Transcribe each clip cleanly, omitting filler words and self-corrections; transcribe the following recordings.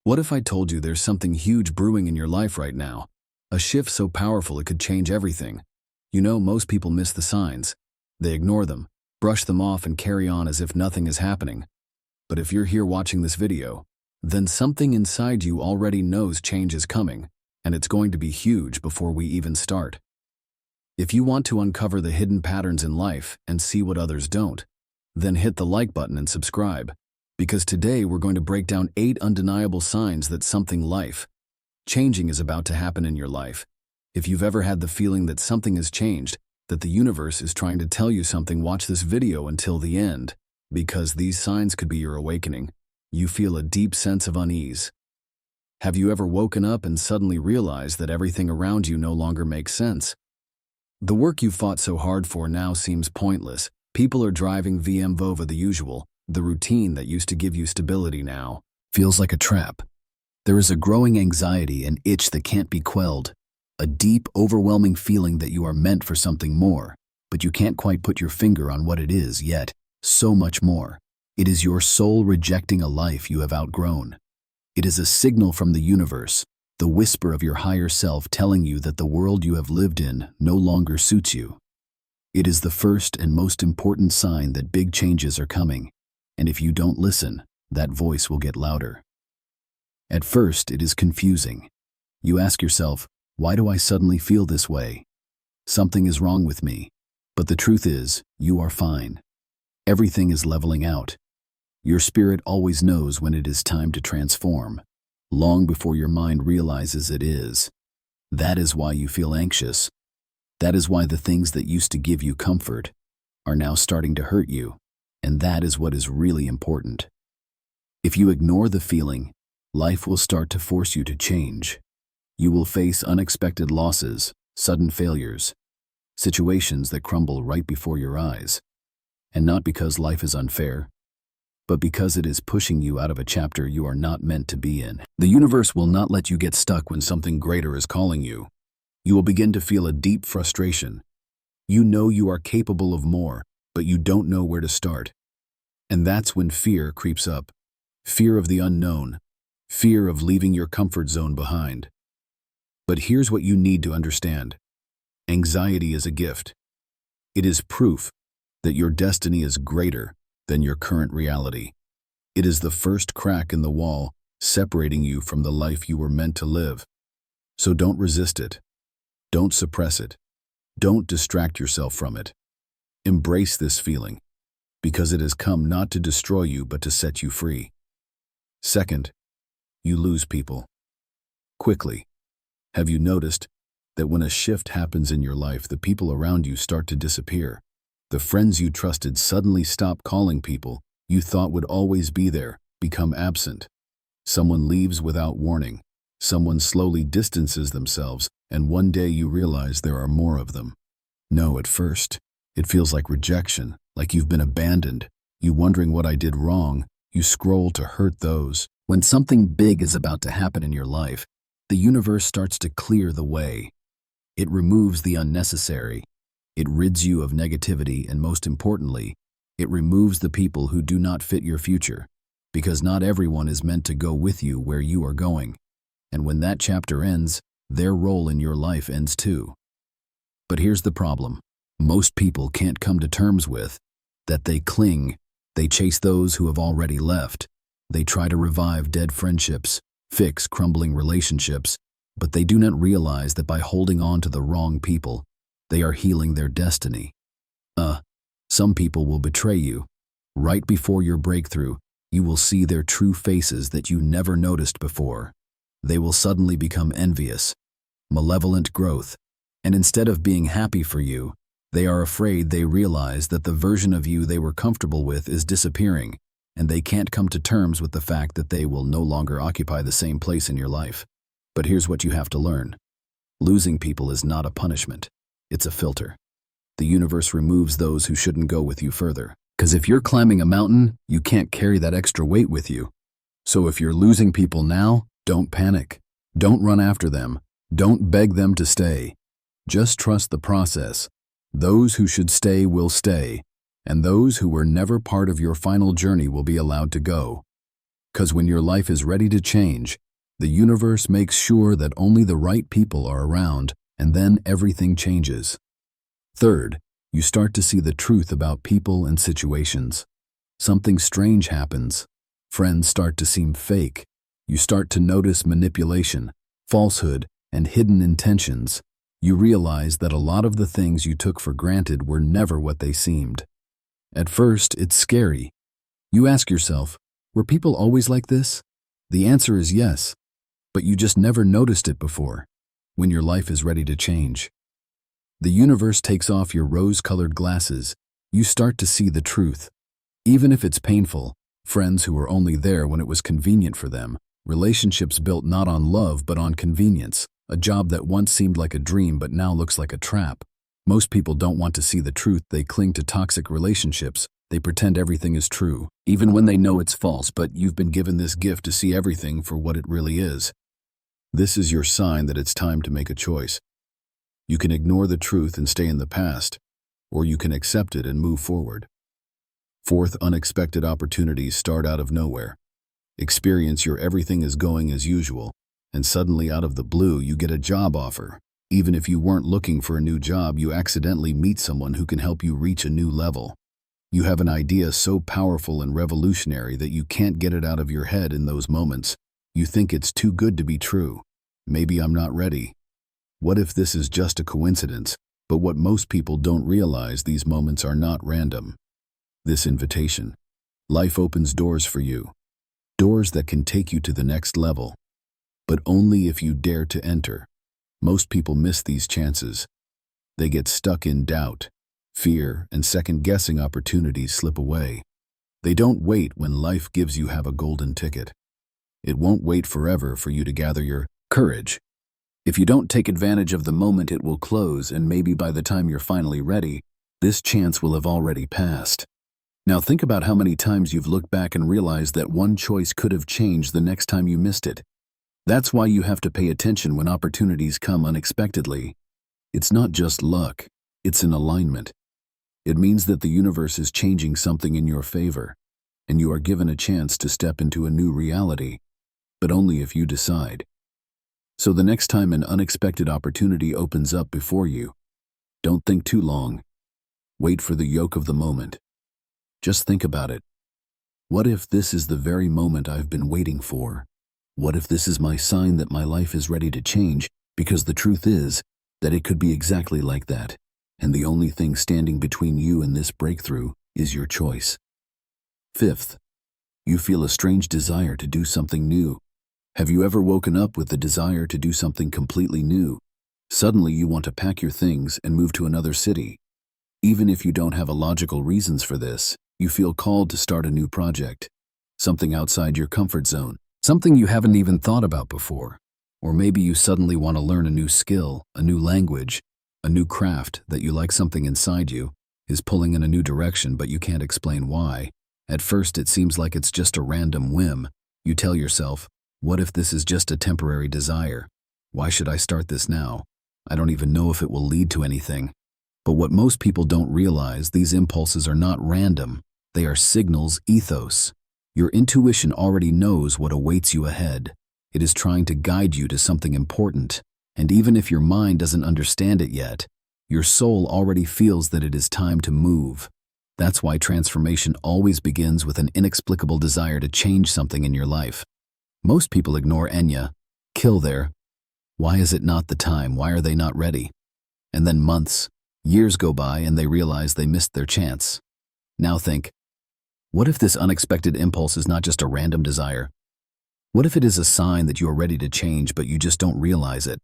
What if I told you there's something huge brewing in your life right now? A shift so powerful it could change everything. You know, most people miss the signs. They ignore them, brush them off, and carry on as if nothing is happening. But if you're here watching this video, then something inside you already knows change is coming, and it's going to be huge before we even start. If you want to uncover the hidden patterns in life and see what others don't, then hit the like button and subscribe, because today we're going to break down 8 undeniable signs that something life-changing is about to happen in your life. If you've ever had the feeling that something has changed, that the universe is trying to tell you something, watch this video until the end, because these signs could be your awakening. You feel a deep sense of unease. Have you ever woken up and suddenly realized that everything around you no longer makes sense? The work you fought so hard for now seems pointless. People are driving over the usual. The routine that used to give you stability now feels like a trap. There is a growing anxiety and itch that can't be quelled, a deep, overwhelming feeling that you are meant for something more, but you can't quite put your finger on what it is yet. So much more. It is your soul rejecting a life you have outgrown. It is a signal from the universe, the whisper of your higher self telling you that the world you have lived in no longer suits you. It is the first and most important sign that big changes are coming. And if you don't listen, that voice will get louder. At first, it is confusing. You ask yourself, why do I suddenly feel this way? Something is wrong with me. But the truth is, you are fine. Everything is leveling out. Your spirit always knows when it is time to transform, long before your mind realizes it is. That is why you feel anxious. That is why the things that used to give you comfort are now starting to hurt you. And that is what is really important. If you ignore the feeling, life will start to force you to change. You will face unexpected losses, sudden failures, situations that crumble right before your eyes. And not because life is unfair, but because it is pushing you out of a chapter you are not meant to be in. The universe will not let you get stuck when something greater is calling you. You will begin to feel a deep frustration. You know you are capable of more, but you don't know where to start. And that's when fear creeps up. Fear of the unknown. Fear of leaving your comfort zone behind. But here's what you need to understand. Anxiety is a gift. It is proof that your destiny is greater than your current reality. It is the first crack in the wall separating you from the life you were meant to live. So don't resist it. Don't suppress it. Don't distract yourself from it. Embrace this feeling, because it has come not to destroy you but to set you free. Second, you lose people. Quickly. Have you noticed that when a shift happens in your life, the people around you start to disappear? The friends you trusted suddenly stop calling. People you thought would always be there become absent. Someone leaves without warning. Someone slowly distances themselves, and one day you realize there are more of them. No, at first, it feels like rejection, like you've been abandoned. You wondering what I did wrong. You scroll to hurt those. When something big is about to happen in your life, the universe starts to clear the way. It removes the unnecessary. It rids you of negativity, and most importantly, it removes the people who do not fit your future, because not everyone is meant to go with you where you are going. And when that chapter ends, their role in your life ends too. But here's the problem. Most people can't come to terms with that. They cling. They chase those who have already left. They try to revive dead friendships, fix crumbling relationships, but they do not realize that by holding on to the wrong people, they are healing their destiny. Some people will betray you. Right before your breakthrough, you will see their true faces that you never noticed before. They will suddenly become envious, malevolent growth, and instead of being happy for you, they are afraid. They realize that the version of you they were comfortable with is disappearing, and they can't come to terms with the fact that they will no longer occupy the same place in your life. But here's what you have to learn. Losing people is not a punishment. It's a filter. The universe removes those who shouldn't go with you further. Because if you're climbing a mountain, you can't carry that extra weight with you. So if you're losing people now, don't panic. Don't run after them. Don't beg them to stay. Just trust the process. Those who should stay will stay, and those who were never part of your final journey will be allowed to go. Because when your life is ready to change, the universe makes sure that only the right people are around, and then everything changes. Third, you start to see the truth about people and situations. Something strange happens. Friends start to seem fake. You start to notice manipulation, falsehood, and hidden intentions. You realize that a lot of the things you took for granted were never what they seemed. At first, it's scary. You ask yourself, were people always like this? The answer is yes, but you just never noticed it before. When your life is ready to change, the universe takes off your rose-colored glasses. You start to see the truth. Even if it's painful, friends who were only there when it was convenient for them, relationships built not on love but on convenience, a job that once seemed like a dream but now looks like a trap. Most people don't want to see the truth. They cling to toxic relationships. They pretend everything is true, even when they know it's false, but you've been given this gift to see everything for what it really is. This is your sign that it's time to make a choice. You can ignore the truth and stay in the past, or you can accept it and move forward. Fourth, unexpected opportunities start out of nowhere. Experience your everything is going as usual, and suddenly out of the blue you get a job offer. Even if you weren't looking for a new job, you accidentally meet someone who can help you reach a new level. You have an idea so powerful and revolutionary that you can't get it out of your head in those moments. You think it's too good to be true. Maybe I'm not ready. What if this is just a coincidence? But what most people don't realize, these moments are not random. This invitation. Life opens doors for you. Doors that can take you to the next level. But only if you dare to enter. Most people miss these chances. They get stuck in doubt, fear, and second-guessing opportunities slip away. They don't wait when life gives you a golden ticket. It won't wait forever for you to gather your courage. If you don't take advantage of the moment, it will close, and maybe by the time you're finally ready, this chance will have already passed. Now think about how many times you've looked back and realized that one choice could have changed the next time you missed it. That's why you have to pay attention when opportunities come unexpectedly. It's not just luck, it's an alignment. It means that the universe is changing something in your favor, and you are given a chance to step into a new reality, but only if you decide. So the next time an unexpected opportunity opens up before you, don't think too long. Wait for the yoke of the moment. Just think about it. What if this is the very moment I've been waiting for? What if this is my sign that my life is ready to change? Because the truth is that it could be exactly like that, and the only thing standing between you and this breakthrough is your choice. Fifth, you feel a strange desire to do something new. Have you ever woken up with the desire to do something completely new? Suddenly you want to pack your things and move to another city. Even if you don't have a logical reasons for this, you feel called to start a new project, something outside your comfort zone, something you haven't even thought about before. Or maybe you suddenly want to learn a new skill, a new language, a new craft that you like. Something inside you is pulling in a new direction, but you can't explain why. At first it seems like it's just a random whim. You tell yourself, what if this is just a temporary desire? Why should I start this now? I don't even know if it will lead to anything. But what most people don't realize, these impulses are not random. They are signals, ethos. Your intuition already knows what awaits you ahead. It is trying to guide you to something important. And even if your mind doesn't understand it yet, your soul already feels that it is time to move. That's why transformation always begins with an inexplicable desire to change something in your life. Most people ignore Enya, kill there. Why is it not the time? Why are they not ready? And then months, years go by and they realize they missed their chance. Now think, what if this unexpected impulse is not just a random desire? What if it is a sign that you are ready to change but you just don't realize it?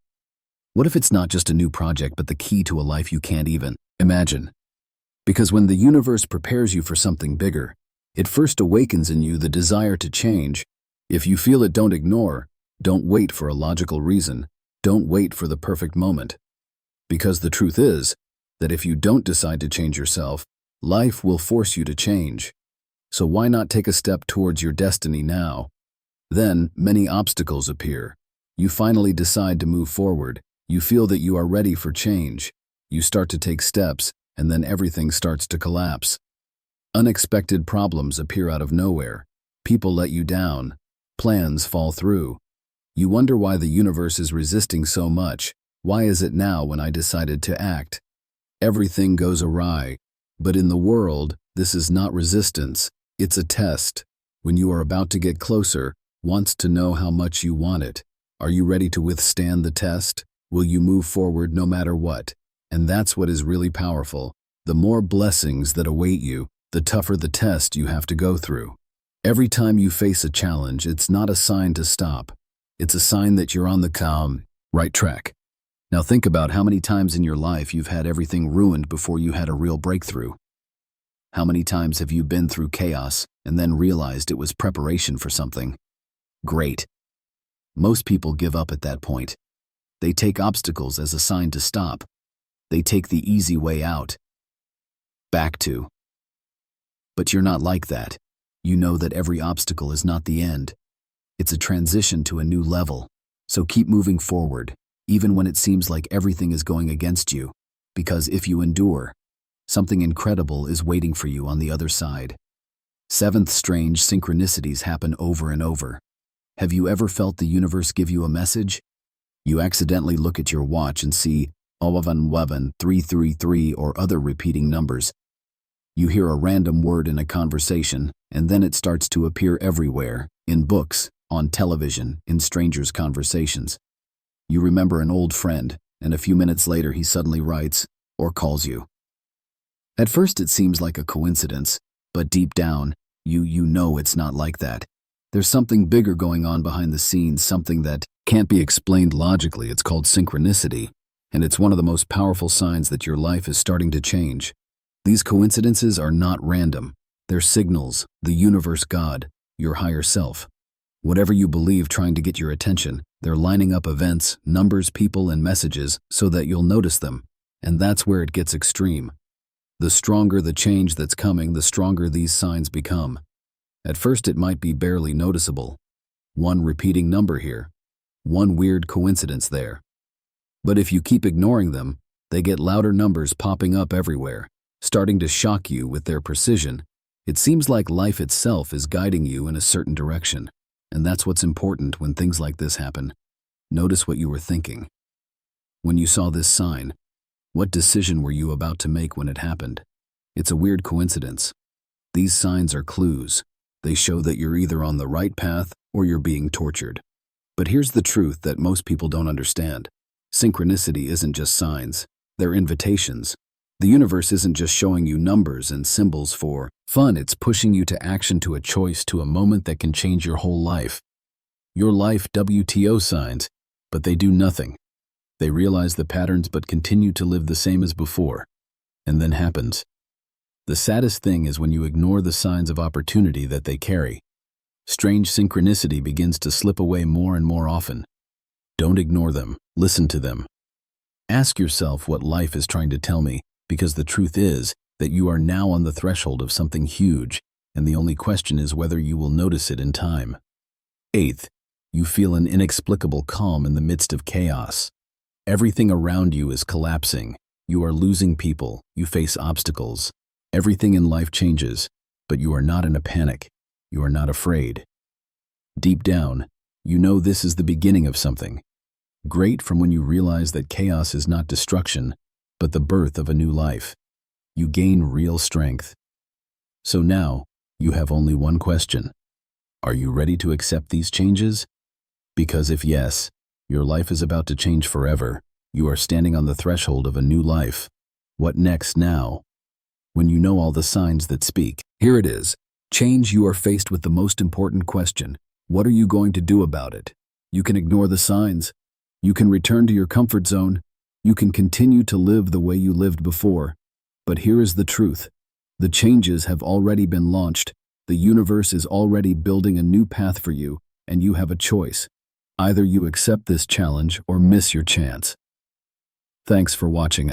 What if it's not just a new project but the key to a life you can't even imagine? Because when the universe prepares you for something bigger, it first awakens in you the desire to change. If you feel it, don't ignore. Don't wait for a logical reason. Don't wait for the perfect moment. Because the truth is that if you don't decide to change yourself, life will force you to change. So why not take a step towards your destiny now? Then many obstacles appear. You finally decide to move forward. You feel that you are ready for change. You start to take steps, and then everything starts to collapse. Unexpected problems appear out of nowhere. People let you down. Plans fall through. You wonder why the universe is resisting so much. Why is it now when I decided to act? Everything goes awry. But in the world, this is not resistance. It's a test. When you are about to get closer, wants to know how much you want it. Are you ready to withstand the test? Will you move forward no matter what? And that's what is really powerful. The more blessings that await you, the tougher the test you have to go through. Every time you face a challenge, it's not a sign to stop. It's a sign that you're on the right track. Now think about how many times in your life you've had everything ruined before you had a real breakthrough. How many times have you been through chaos and then realized it was preparation for something great? Most people give up at that point. They take obstacles as a sign to stop. They take the easy way out. Back to. But you're not like that. You know that every obstacle is not the end. It's a transition to a new level. So keep moving forward, even when it seems like everything is going against you. Because if you endure, something incredible is waiting for you on the other side. 7th, strange synchronicities happen over and over. Have you ever felt the universe give you a message? You accidentally look at your watch and see 333 or other repeating numbers. You hear a random word in a conversation, and then it starts to appear everywhere, in books, on television, in strangers' conversations. You remember an old friend, and a few minutes later he suddenly writes or calls you. At first it seems like a coincidence, but deep down, you know it's not like that. There's something bigger going on behind the scenes, something that can't be explained logically. It's called synchronicity, and it's one of the most powerful signs that your life is starting to change. These coincidences are not random. They're signals, the universe, God, your higher self. Whatever you believe trying to get your attention, they're lining up events, numbers, people, and messages so that you'll notice them. And that's where it gets extreme. The stronger the change that's coming, the stronger these signs become. At first it might be barely noticeable. One repeating number here. One weird coincidence there. But if you keep ignoring them, they get louder, numbers popping up everywhere, starting to shock you with their precision. It seems like life itself is guiding you in a certain direction. And that's what's important when things like this happen. Notice what you were thinking. When you saw this sign, what decision were you about to make when it happened? It's a weird coincidence. These signs are clues. They show that you're either on the right path or you're being tortured. But here's the truth that most people don't understand. Synchronicity isn't just signs. They're invitations. The universe isn't just showing you numbers and symbols for fun. It's pushing you to action, to a choice, to a moment that can change your whole life. Your life WTO signs, but they do nothing. They realize the patterns but continue to live the same as before. And then happens. The saddest thing is when you ignore the signs of opportunity that they carry. Strange synchronicity begins to slip away more and more often. Don't ignore them. Listen to them. Ask yourself what life is trying to tell me, because the truth is that you are now on the threshold of something huge, and the only question is whether you will notice it in time. 8th, you feel an inexplicable calm in the midst of chaos. Everything around you is collapsing. You are losing people. You face obstacles. Everything in life changes, but you are not in a panic. You are not afraid. Deep down, you know this is the beginning of something great, from when you realize that chaos is not destruction, but the birth of a new life. You gain real strength. So now, you have only one question. Are you ready to accept these changes? Because if yes, your life is about to change forever. You are standing on the threshold of a new life. What next now? When you know all the signs that speak, here it is. Change. You are faced with the most important question. What are you going to do about it? You can ignore the signs. You can return to your comfort zone. You can continue to live the way you lived before. But here is the truth. The changes have already been launched. The universe is already building a new path for you, and you have a choice. Either you accept this challenge or miss your chance. Thanks for watching.